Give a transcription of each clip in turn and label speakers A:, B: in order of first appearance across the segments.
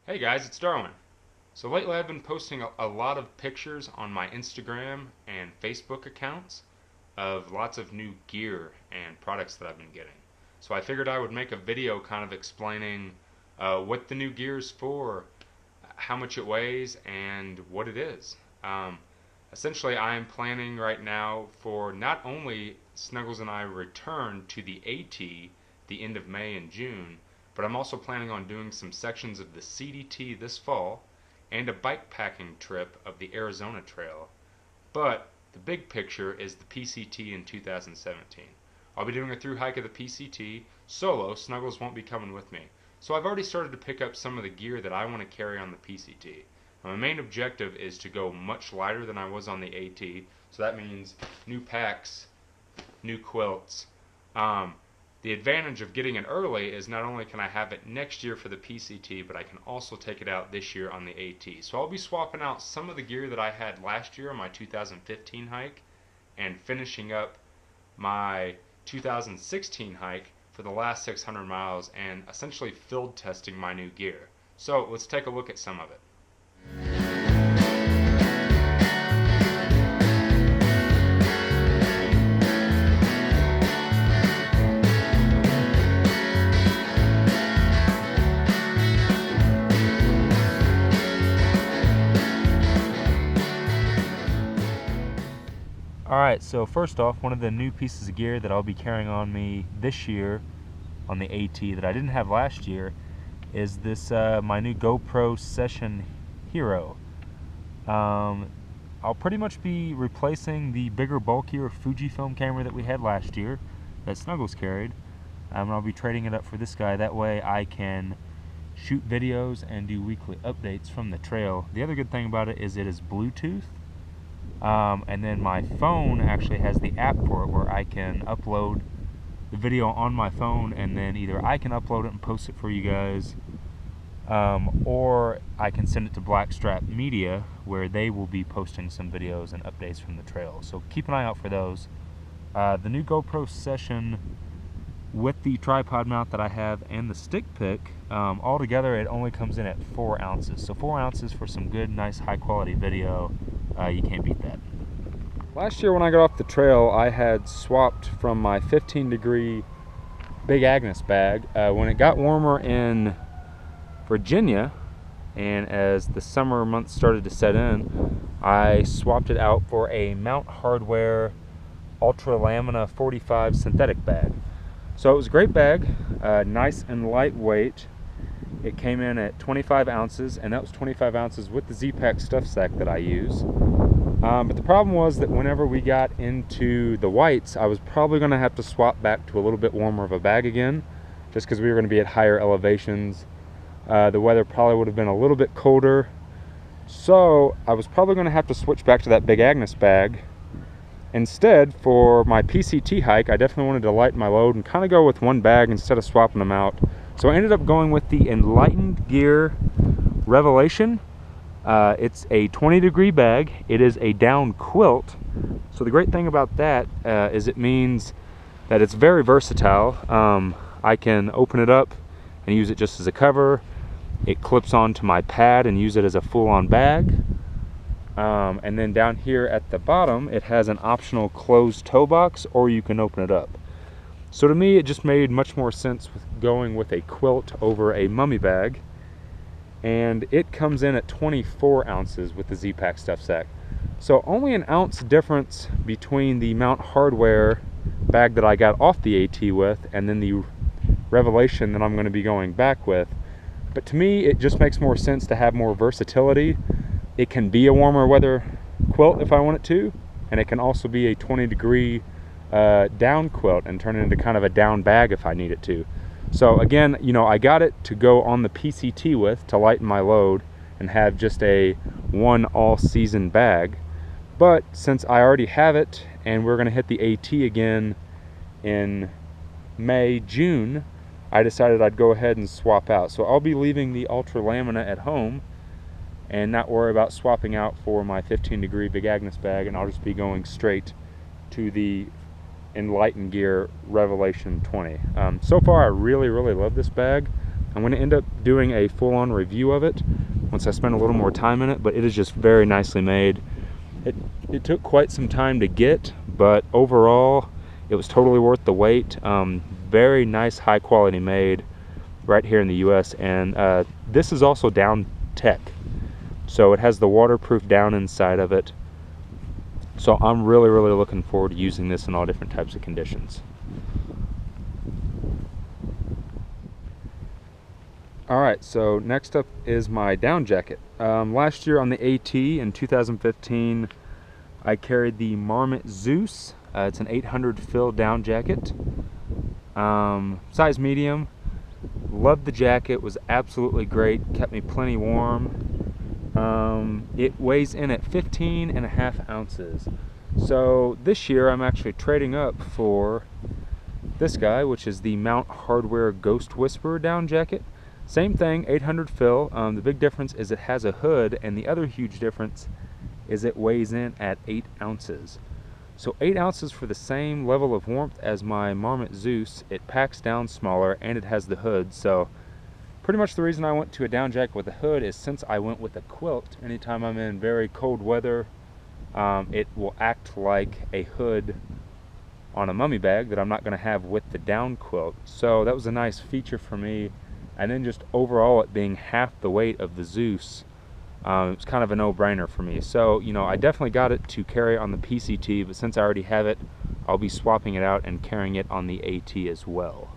A: Hey guys, it's Darwin. So lately I've been posting a lot of pictures on my Instagram and Facebook accounts of lots of new gear and products that I've been getting. So I figured I would make a video kind of explaining what the new gear is for, how much it weighs, and what it is. Essentially, I am planning right now for not only Snuggles and I return to the AT the end of May and June, but I'm also planning on doing some sections of the CDT this fall and a bike packing trip of the Arizona Trail. But the big picture is the PCT in 2017. I'll be doing a through hike of the PCT solo. Snuggles won't be coming with me. So I've already started to pick up some of the gear that I want to carry on the PCT. My main objective is to go much lighter than I was on the AT, so that means new packs, new quilts. The advantage of getting it early is not only can I have it next year for the PCT, but I can also take it out this year on the AT. So I'll be swapping out some of the gear that I had last year on my 2015 hike and finishing up my 2016 hike for the last 600 miles and essentially field testing my new gear. So let's take a look at some of it.
B: Alright, so first off, one of the new pieces of gear that I'll be carrying on me this year on the AT that I didn't have last year is this my new GoPro Session Hero. I'll pretty much be replacing the bigger, bulkier Fujifilm camera that we had last year that Snuggles carried. And I'll be trading it up for this guy. That way I can shoot videos and do weekly updates from the trail. The other good thing about it is Bluetooth. And then my phone actually has the app for it where I can upload the video on my phone, and then either I can upload it and post it for you guys, or I can send it to Blackstrap Media where they will be posting some videos and updates from the trail. So keep an eye out for those. The new GoPro Session with the tripod mount that I have and the stick pick, altogether it only comes in at 4 ounces. So 4 ounces for some good, nice, high quality video. You can't beat that. Last year when I got off the trail, I had swapped from my 15-degree Big Agnes bag. When it got warmer in Virginia, and as the summer months started to set in, I swapped it out for a Mount Hardwear Ultra Lamina 45 synthetic bag. So it was a great bag, nice and lightweight. It came in at 25 ounces, and that was 25 ounces with the Z-Pack stuff sack that I use. But the problem was that whenever we got into the whites, I was probably going to have to swap back to a little bit warmer of a bag again, just because we were going to be at higher elevations. The weather probably would have been a little bit colder. So I was probably going to have to switch back to that Big Agnes bag. Instead, for my PCT hike, I definitely wanted to lighten my load and kind of go with one bag instead of swapping them out. So I ended up going with the Enlightened Gear Revelation. It's a 20-degree bag. It is a down quilt. So the great thing about that is it means that it's very versatile. I can open it up and use it just as a cover. It clips onto my pad and use it as a full-on bag. And then down here at the bottom, it has an optional closed toe box, or you can open it up. So to me, it just made much more sense with going with a quilt over a mummy bag. And it comes in at 24 ounces with the Z-Pack stuff sack. So only an ounce difference between the Mount Hardwear bag that I got off the AT with and then the Revelation that I'm going to be going back with. But to me, it just makes more sense to have more versatility. It can be a warmer weather quilt if I want it to, and it can also be a 20-degree down quilt and turn it into kind of a down bag if I need it to. So again, you know, I got it to go on the PCT with to lighten my load and have just a one all-season bag. But since I already have it and we're going to hit the AT again in May, June, I decided I'd go ahead and swap out. So I'll be leaving the Ultra Lamina at home and not worry about swapping out for my 15-degree Big Agnes bag, and I'll just be going straight to the Enlightened Gear Revelation 20. So far I really love this bag. I'm going to end up doing a full-on review of it once I spend a little more time in it, but it is just very nicely made. It took quite some time to get, but overall it was totally worth the wait. Very nice, high quality made right here in the US, and this is also down tech, so it has the waterproof down inside of it. So I'm really looking forward to using this in all different types of conditions. Alright, so next up is my down jacket. Last year on the AT in 2015, I carried the Marmot Zeus. It's an 800 fill down jacket, size medium. Loved the jacket, was absolutely great, kept me plenty warm. It weighs in at 15.5 ounces. So this year I'm actually trading up for this guy, which is the Mount Hardwear Ghost Whisperer down jacket. Same thing, 800 fill. The big difference is it has a hood, and the other huge difference is it weighs in at 8 ounces. So 8 ounces for the same level of warmth as my Marmot Zeus. It packs down smaller, and it has the hood. So pretty much the reason I went to a down jacket with a hood is since I went with a quilt. Anytime I'm in very cold weather, it will act like a hood on a mummy bag that I'm not going to have with the down quilt. So that was a nice feature for me. And then just overall it being half the weight of the Zeus, it was kind of a no-brainer for me. So, you know, I definitely got it to carry on the PCT, but since I already have it, I'll be swapping it out and carrying it on the AT as well.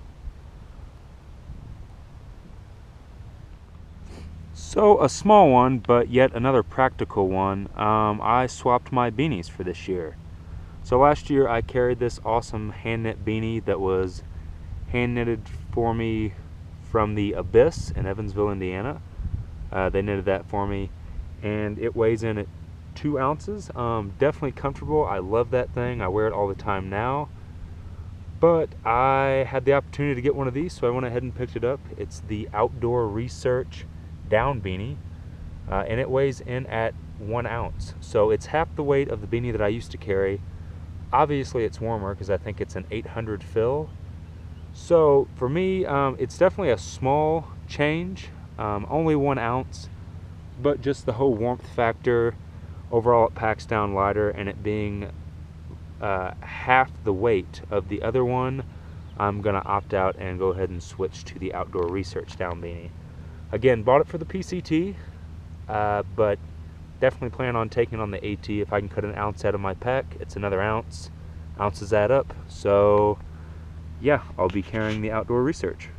B: So a small one, but yet another practical one. I swapped my beanies for this year. So last year I carried this awesome hand knit beanie that was hand knitted for me from the Abyss in Evansville, Indiana. They knitted that for me, and it weighs in at 2 ounces. Definitely comfortable. I love that thing. I wear it all the time now. But I had the opportunity to get one of these, so I went ahead and picked it up. It's the Outdoor Research down beanie, and it weighs in at 1 ounce. So it's half the weight of the beanie that I used to carry. Obviously it's warmer because I think it's an 800 fill. So for me, it's definitely a small change, only 1 ounce, but just the whole warmth factor. Overall it packs down lighter, and it being half the weight of the other one, I'm gonna opt out and go ahead and switch to the Outdoor Research down beanie. Again, bought it for the PCT, but definitely plan on taking on the AT. If I can cut 1 ounce out of my pack, it's another ounce. Ounces add up. So yeah, I'll be carrying the Outdoor Research.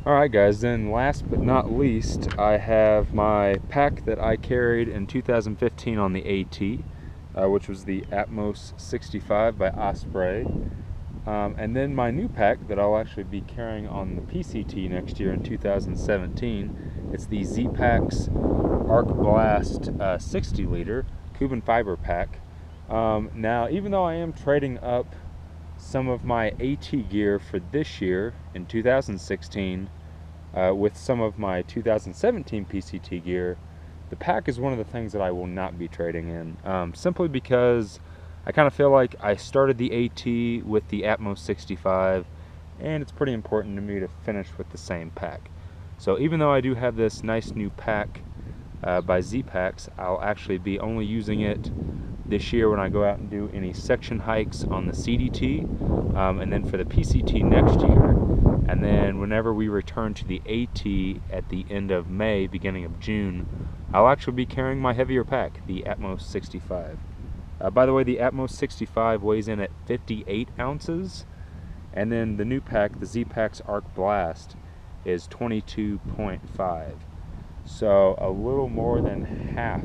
B: Alright guys, then last but not least, I have my pack that I carried in 2015 on the AT, which was the Atmos 65 by Osprey. And then my new pack that I'll actually be carrying on the PCT next year in 2017, it's the Z-Packs Arc Blast 60 liter Cuban fiber pack. Now, even though I am trading up some of my AT gear for this year in 2016 with some of my 2017 PCT gear, the pack is one of the things that I will not be trading in, simply because I kind of feel like I started the AT with the Atmos 65, and it's pretty important to me to finish with the same pack. So even though I do have this nice new pack by Z-Packs, I'll actually be only using it this year when I go out and do any section hikes on the CDT, and then for the PCT next year, and then whenever we return to the AT at the end of May, beginning of June, I'll actually be carrying my heavier pack, the Atmos 65. By the way, the Atmos 65 weighs in at 58 ounces, and then the new pack, the Z-Packs Arc Blast, is 22.5. So a little more than half,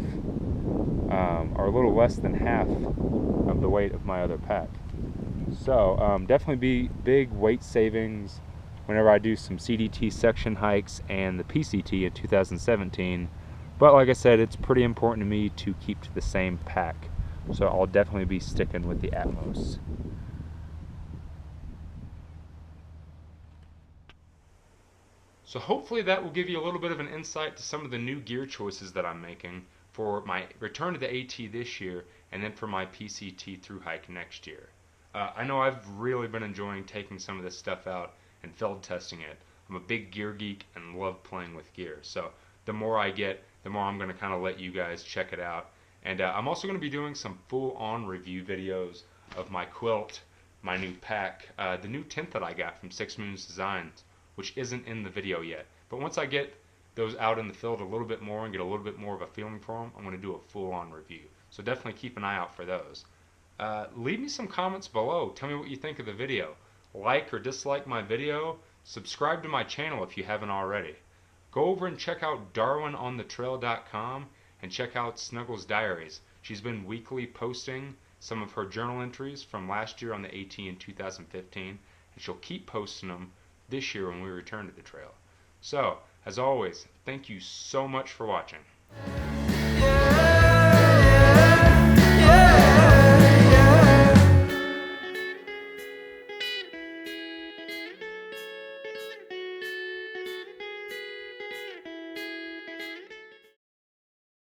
B: or a little less than half of the weight of my other pack. So definitely be big weight savings whenever I do some CDT section hikes and the PCT in 2017. But like I said, it's pretty important to me to keep to the same pack. So I'll definitely be sticking with the Atmos.
A: So hopefully that will give you a little bit of an insight to some of the new gear choices that I'm making for my return to the AT this year, and then for my PCT Thru Hike next year. I know I've really been enjoying taking some of this stuff out and field testing it. I'm a big gear geek and love playing with gear. So the more I get, the more I'm going to kind of let you guys check it out. And I'm also going to be doing some full-on review videos of my quilt, my new pack, the new tent that I got from Six Moons Designs, which isn't in the video yet. But once I get those out in the field a little bit more and get a little bit more of a feeling for them, I'm going to do a full-on review. So definitely keep an eye out for those. Leave me some comments below. Tell me what you think of the video. Like or dislike my video. Subscribe to my channel if you haven't already. Go over and check out darwinonthetrail.com and check out Snuggles Diaries. She's been weekly posting some of her journal entries from last year on the AT in 2015, and she'll keep posting them this year when we return to the trail. So, as always, thank you so much for watching.